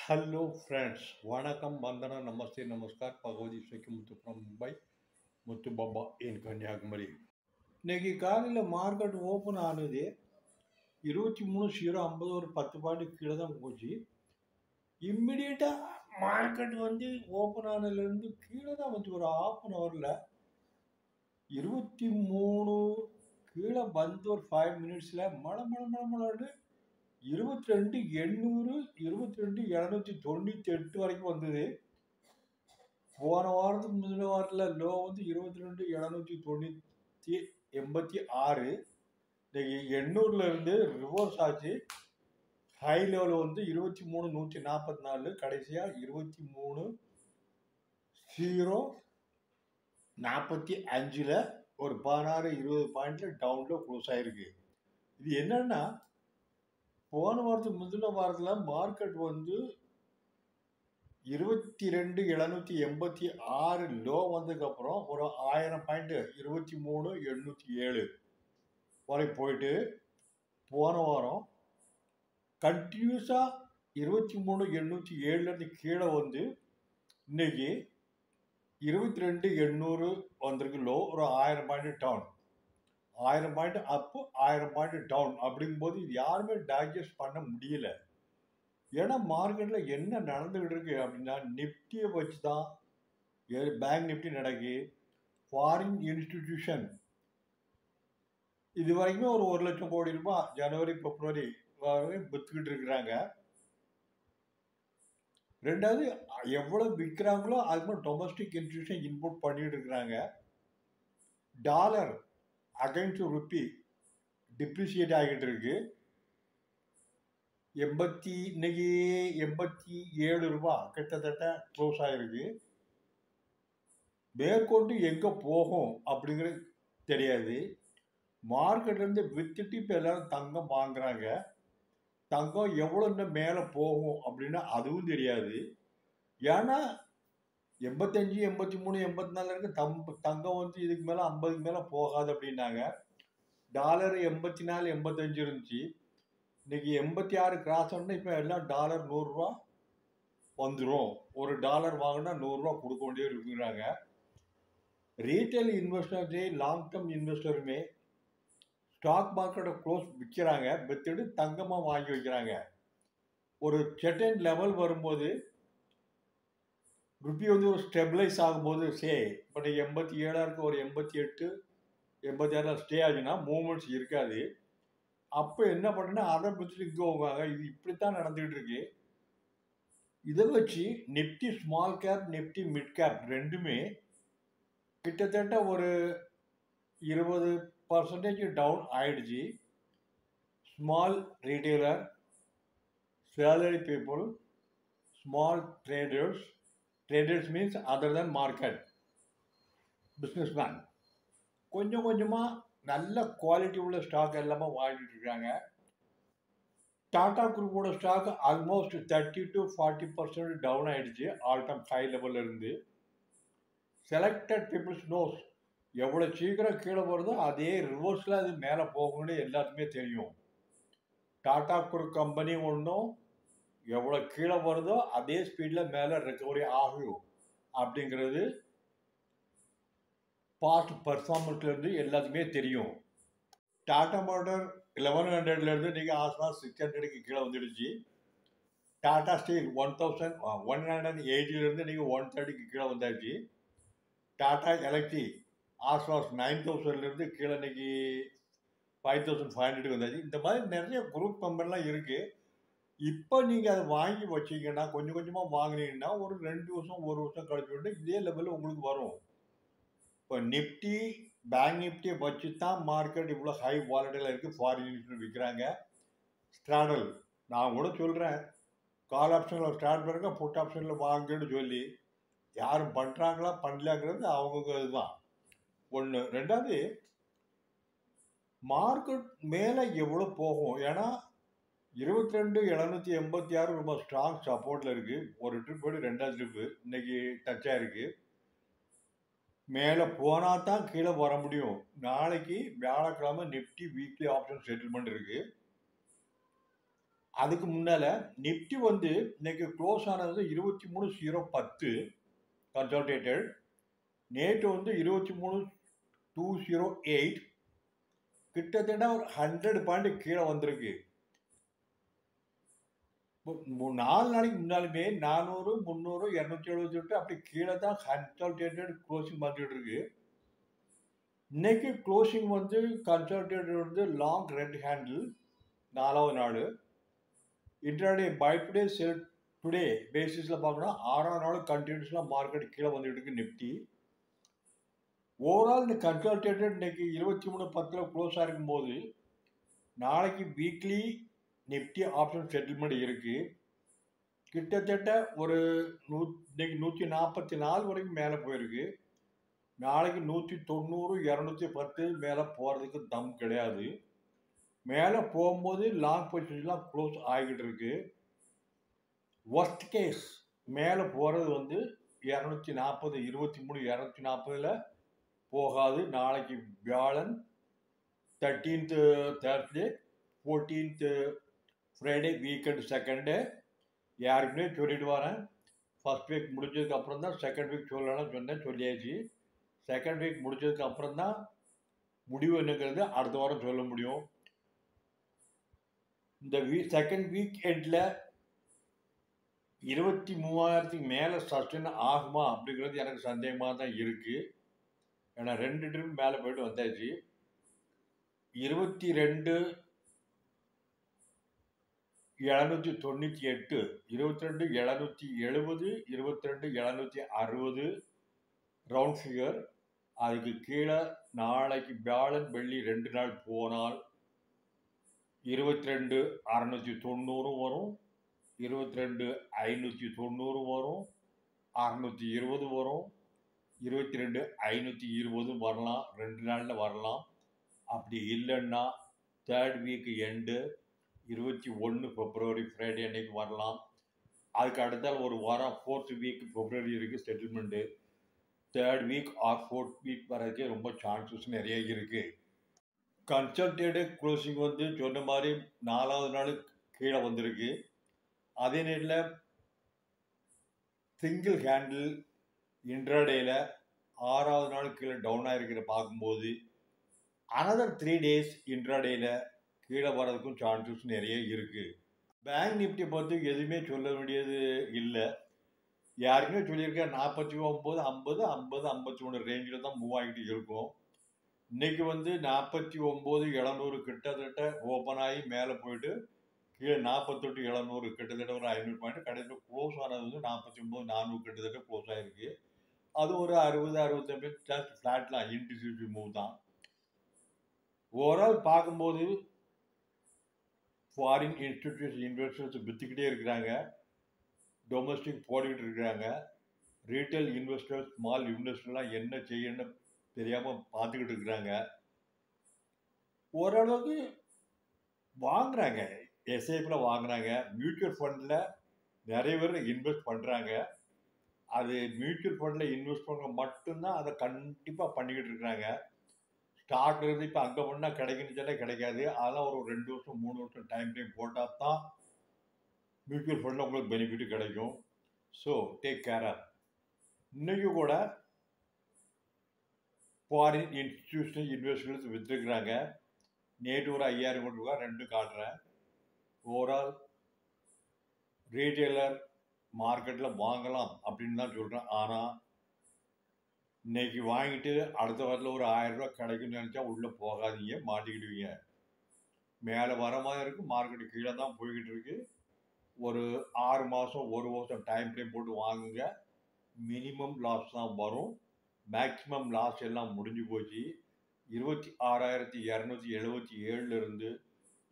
Hello friends வணக்கம் வந்தனம் நமஸ்தே நமஸ்கார் பகவதி ஸ்ரீக்கு முத்து from Mumbai Muthu Baba in Kanyakumari. இன்னைக்கு காலையில் மார்க்கெட் ஓப்பன் ஆனது 23,050 ஒரு 10 பாயிண்ட் கீழே தான் போச்சு. இம்மிடியட்டாக மார்க்கெட் ஓப்பன் ஆனதுலேருந்து கீழே தான் ஒரு half an hourல 23 கீழே ஒரு 5 மினிட்ஸில் மழை 22,800 22,798 வரைக்கும் வந்தது. போன வாரத்துக்கு முந்தின வாரத்தில் லோ 22,786. இன்னைக்கு 800ல இருந்து ரிவர்ஸ் ஆச்சு. ஹை லெவல் 23,144, கடைசியாக 23,045ல் ஒரு 16-20 பாயிண்ட்ல டவுன்ல க்ளோஸ் ஆயிருக்கு. இது என்னன்னா, போன வாரத்துக்கு முந்தின வாரத்தில் மார்க்கெட் 22,786 லோ வந்ததுக்கப்புறம் ஒரு 1000 பாயிண்ட் 23,807 வரை போயிட்டு போன வாரம் கண்டினியூஸாக 23,807லேருந்து கீழே இன்னைக்கு 22,800 வந்திருக்கு லோ. ஒரு 1000 point down, 1000 point up, 1000 point down. அப்படிங்கும்போது இது யாருமே டைஜஸ்ட் பண்ண முடியல. ஏன்னா மார்க்கெட்டில் என்ன நடந்துகிட்டு இருக்கு அப்படின்னா, நிஃப்டியை வச்சு தான் பேங்க் நிஃப்டி நடக்கு. ஃபாரின் இன்ஸ்டிடியூஷன் இது வரைக்குமே ஒரு 1,00,000 கோடி ரூபாய் ஜனவரி பிப்ரவரி வித்துக்கிட்டு இருக்கிறாங்க. ரெண்டாவது, எவ்வளவு விற்கிறாங்களோ அதுக்கு டொமஸ்டிக் இன்ஸ்டிடியூஷன் இன்புட் பண்ணிட்டு இருக்கிறாங்க. டாலர் அகைன்ஸ்ட் ருப்பி டிப்ரிசியேட் ஆகிட்டு இருக்கு. இன்னைக்கு 87 ரூபாய் கிட்டத்தட்ட க்ளோஸ் ஆகிருக்கு. மேற்கொண்டு எங்கே போகும் அப்படிங்கிறது தெரியாது. மார்க்கெட்லேருந்து வித்துட்டு இப்போ எல்லாரும் தங்கம் வாங்குறாங்க. தங்கம் எவ்வளோ இன்னும் மேலே போகும் அப்படின்னா அதுவும் தெரியாது. ஏன்னா 85, 83, 84 இருக்கு தங்கம் இதுக்கு மேலே 50க்கு மேலே போகாது அப்படின்னாங்க. டாலர் 84, 85 இருந்துச்சு. இன்னைக்கு 86 கிராஸ் ஆனால் இப்போ எல்லாம் டாலர் 100 ரூபா வந்துடும். ஒரு டாலர் வாங்கினா 100 ரூபா கொடுக்க வேண்டியது இருக்குங்கிறாங்க. ரீட்டைல் இன்வெஸ்டர்ஸே லாங் டேர்ம் இன்வெஸ்டருமே ஸ்டாக் மார்க்கெட்டை க்ளோஸ் விற்கிறாங்க, வித்துட்டு தங்கமாக வாங்கி வைக்கிறாங்க. ஒரு செட்டன் லெவல் வரும்போது ருப்பி ஒரு ஸ்டெபிளைஸ் ஆகும்போது இப்போ 87 இருக்கு, ஒரு 88, 86 ஸ்டே ஆச்சுன்னா மூவ்மெண்ட்ஸ் இருக்காது. அப்போ என்ன பண்ணுன்னா அதை பற்றி இங்கே போவாங்க. இது இப்படித்தான் நடந்துகிட்டு இருக்கு. இதை வச்சு Nifty small cap, Nifty mid cap ரெண்டுமே கிட்டத்தட்ட ஒரு 20% டவுன் ஆயிடுச்சு. Small retailer, salary people, small traders means other than market business man கொஞ்சம் கொஞ்சமாக நல்ல குவாலிட்டி உள்ள ஸ்டாக் எல்லாமே வாங்கிட்டு இருக்காங்க. டாடா குரூப்போட ஸ்டாக் ஆல்மோஸ்ட் 30 to 40% டவுன் ஆயிடுச்சு ஆல் டைம் ஹை லெவலில் இருந்து. செலக்டட் பீப்புள்ஸ் நோஸ் எவ்வளோ சீக்கிரம் கீழே வருதோ அதே ரிவர்ஸில் அது மேலே போகும்னு எல்லாத்துக்குமே தெரியும். டாடா குரூப் கம்பெனி ஒன்றும் எவ்வளோ கீழே வருதோ அதே ஸ்பீடில் மேலே ரெக்கவரி ஆகும் அப்படிங்கிறது பாஸ்ட் பர்ஃபார்மன்ஸ்லேருந்து எல்லாத்துக்குமே தெரியும். டாடா மோட்டர் 1100லேருந்து நீங்கள் ஆசனா 600க்கு கீழே வந்துடுச்சு. டாடா ஸ்டீல் 1,180லேருந்து நீங்கள் 130க்கு கீழே வந்தாச்சு. டாடா எலக்ட்ரிக் ஆஸ்வாஸ் 9,000லேருந்து கீழே இன்னைக்கு 5,500க்கு வந்தாச்சு. இந்த மாதிரி நிறைய குரூப் கம்பெனிலாம் இருக்குது. இப்போ நீங்கள் அதை வாங்கி வச்சிங்கன்னா, கொஞ்சம் கொஞ்சமாக வாங்கினீங்கன்னா ஒரு 2 வருஷம் 1 வருஷம் கழிச்சு இதே லெவலில் உங்களுக்கு வரும். இப்போ நிஃப்டி பேங்க் நிஃப்டியை வச்சு தான் மார்க்கெட் இவ்வளோ ஹை வாலட்டில் இருக்குது. ஃபாரின் இன்வெஸ்டர் விற்கிறாங்க. ஸ்ட்ராடல் நான் கூட சொல்கிறேன், கால் ஆப்ஷனில் ஸ்டார்ட் பண்ணுங்க, புட் ஆப்ஷனில் வாங்குன்னு சொல்லி யாரும் பண்ணுறாங்களா பண்ணலாங்கிறது அவங்க இதுதான் ஒன்று. ரெண்டாவது, மார்க்கெட் மேலே எவ்வளோ போகும்? ஏன்னா 22,786 ரொம்ப ஸ்ட்ராங் சப்போர்ட்டில் இருக்குது. ஒரு ட்ரிப் போய்ட்டு ரெண்டாவது ட்ரிப்பு இன்னைக்கு டச் ஆகிருக்கு. மேலே போனால் தான் கீழே வர முடியும். நாளைக்கு வியாழக்கிழமை நிஃப்டி வீக்லி ஆப்ஷன் செட்டில்மெண்ட் இருக்குது. அதுக்கு முன்னால் நிஃப்டி வந்து இன்னைக்கு க்ளோஸ் ஆனது 23,010 கன்சல்டேட்டட். நேற்று வந்து 23,208, கிட்டத்தட்ட ஒரு 100 பாயிண்ட் கீழே வந்திருக்கு. 4 நாளைக்கு முன்னாலுமே 400, 300, 278 அப்படி கீழே தான் கன்சல்டேட்டட் க்ளோசிங் வந்துட்டு இருக்கு. இன்னைக்கு க்ளோசிங் வந்து கன்சல்டேட்டட் வந்து லாங் ரெட் ஹேண்டில் 4வது நாள். Intraday buy today sell today பேசிஸில் பார்க்கணும் 6வது நாள் கண்டினியூஸ்லாம் மார்க்கெட் கீழே வந்துட்டு இருக்கு நிஃப்டி. ஓவரால் இந்த கன்சல்டேட்டட் இன்னைக்கு 23.10 க்ளோஸ் ஆகிருக்கும் போது நாளைக்கு வீக்லி நிஃப்டி ஆப்ஷன் செட்டில்மெண்ட் இருக்கு. கிட்டத்தட்ட ஒரு இன்னைக்கு 144 வரைக்கும் மேலே போயிருக்கு. நாளைக்கு 190, 210 மேலே போகிறதுக்கு தம் கிடையாது. மேலே போகும்போது லாங் பொசிஷன்லாம் க்ளோஸ் ஆகிக்கிட்டு இருக்கு. ஒர்ஸ்ட் கேஸ் மேலே போகிறது வந்து 240, 23, 240 போகாது. நாளைக்கு வியாழன் 13th Thursday, 14th Friday, weekend second. யாருக்குமே சொல்லிட்டு வரேன், ஃபர்ஸ்ட் வீக் முடிஞ்சதுக்கு அப்புறம் தான் செகண்ட் வீக் சொல்லலாம் சொன்னேன், சொல்லியாச்சு. செகண்ட் வீக் முடிச்சதுக்கு அப்புறம் தான் முடிவு என்னங்கிறது அடுத்த வாரம் சொல்ல முடியும். இந்த செகண்ட் வீக் எண்டில் 23,000க்கு மேலே சஸ்டெயின் ஆகுமா அப்படிங்கிறது எனக்கு சந்தேகமாக தான் இருக்குது. ஏன்னா 2 ட்ரிப் மேலே போயிட்டு வந்தாச்சு. 22,798, 22,770, 22,760 ரவுண்ட் ஃபிகர். அதுக்கு கீழே நாளைக்கு வியாழன் வெள்ளி 2 நாள் போனால் 22,690 வரும், 22,590 வரும், 620 வரும், 22,520 வரலாம். 2 நாளில் வரலாம். அப்படி இல்லைன்னா தேர்ட் வீக் எண்டு 21 பிப்ரவரி ஃப்ரைடே அன்னைக்கு வரலாம். அதுக்கு அடுத்தால் ஒரு வாரம் 4th வீக் பிப்ரவரி இருக்குது settlement. Third week or 4th week வரதுக்கே ரொம்ப சான்சஸ் நிறைய இருக்குது. கன்சல்டேட்டட் க்ளோசிங் வந்து சொன்ன மாதிரி 4வது நாள் கீழே வந்திருக்கு. அதே நேரத்தில் சிங்கிள் ஹேண்டில் இன்ட்ராடேயில் 6வது நாள் கீழே டவுன் ஆகிருக்கிற பார்க்கும்போது another 3 days இன்ட்ராடேயில் கீழே வர்றதுக்கும் சான்சஸ் நிறைய இருக்குது. பேங்க் நிஃப்டி பார்த்து எதுவுமே சொல்ல வேண்டியது இல்லை. யாருக்குமே சொல்லியிருக்கேன் 49, 50, 50, 51 ரேஞ்சில் தான் மூவ் ஆகிட்டு இருக்கும். இன்னைக்கு வந்து 49,700 கிட்டத்தட்ட ஓப்பன் ஆகி மேலே போயிட்டு கீழே 48,700 கிட்டத்தட்ட ஒரு 500 பாயிண்ட் கடைசியில் க்ளோஸ் ஆனது வந்து 49,400 கிட்டத்தட்ட க்ளோஸ் ஆகிருக்கு. அது ஒரு 60, 65 ஜஸ்ட் ஃப்ளாட்லாம் இன்டிசியூட்டிவ் மூவ் தான். ஓவரால் பார்க்கும்போது ஃபாரின் இன்ஸ்டிடியூஷன் இன்வெஸ்டர்ஸ் விற்றுக்கிட்டே இருக்கிறாங்க, டொமஸ்டிக் போட்டுக்கிட்டு இருக்கிறாங்க. ரீட்டைல் இன்வெஸ்டர்ஸ், ஸ்மால் இன்வெஸ்டர்லாம் என்ன செய்யணும்னு தெரியாமல் பார்த்துக்கிட்டு இருக்கிறாங்க. ஓரளவுக்கு வாங்குறாங்க, எஸ்ஐபியில் வாங்குறாங்க, மியூச்சுவல் ஃபண்டில் நிறைய பேர் இன்வெஸ்ட் பண்ணுறாங்க. அது மியூச்சுவல் ஃபண்டில் இன்வெஸ்ட் பண்ணுற மட்டும்தான் அதை கண்டிப்பாக பண்ணிக்கிட்டு இருக்கிறாங்க. ஸ்டாக் இருந்து இப்போ அங்கே பண்ணால் கிடைக்குன்னு சொன்னால் கிடைக்காது. அதெல்லாம் ஒரு 2 வருஷம் 3 வருஷம் டைம் ஃப்ரேம் போட்டால் தான் மியூச்சுவல் ஃபண்டில் உங்களுக்கு பெனிஃபிட் கிடைக்கும். So take care of. இன்றைக்கி கூட ஃபாரின் இன்ஸ்டிடியூஷனல் இன்வெஸ்டர்ஸ் விற்றுருக்குறாங்க. நேற்று ஒரு 5,000 கோடி ரூபா 2 காட்டுறேன். ஓவரால் ரீட்டெய்லர் மார்க்கெட்டில் வாங்கலாம் அப்படின்னு தான் சொல்கிறேன். ஆனால் இன்னைக்கு வாங்கிட்டு அடுத்த வாரத்தில் ஒரு 1000 ரூபா கிடைக்குன்னு நினச்சா உள்ளே போகாதீங்க, மாட்டிக்கிடுவீங்க. மேலே வர மாதிரி இருக்குது, மார்க்கெட்டு கீழே தான் போய்கிட்டு இருக்கு. ஒரு 6 மாதம் 1 வருஷம் டைம் ஃப்ரேம் போட்டு வாங்குங்க. மினிமம் லாஸ் தான் வரும், மேக்ஸிமம் லாஸ் எல்லாம் முடிஞ்சு போச்சு. 26,277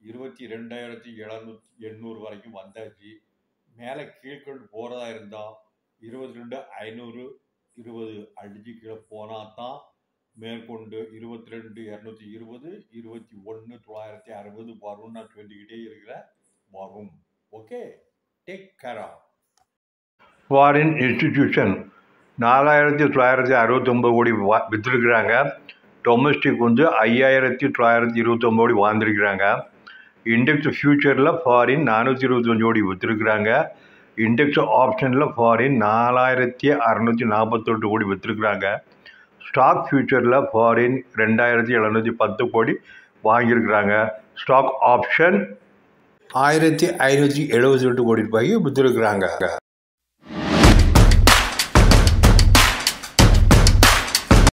22,800 வரைக்கும் வந்தாச்சு. மேலே கீழ்கொண்டு போகிறதா இருந்தால் 22,500, 20 அடிச்சு கீழே போனால் தான் மேற்கொண்டு 22,220, 21,960 வரும்னு நான் சொல்லிக்கிட்டே இருக்கிறேன். வரும். Okay, take care of. Foreign institution 4,969 கோடி விற்றுருக்குறாங்க. டொமஸ்டிக் வந்து 5,929 கோடி வாழ்ந்துருக்கிறாங்க. இண்டெக்ஸ் ஃபியூச்சரில் ஃபாரின் 421 கோடி விற்றுருக்குறாங்க. இண்டெக்ஸ் ஆப்ஷனில் ஃபாரின் 4648 கோடி விற்றுருக்குறாங்க. ஸ்டாக் ஃபியூச்சரில் ஃபாரின் 2710 கோடி வாங்கியிருக்கிறாங்க. ஸ்டாக் ஆப்ஷன் 1578 கோடி ரூபாய்க்கு விற்றுருக்குறாங்க.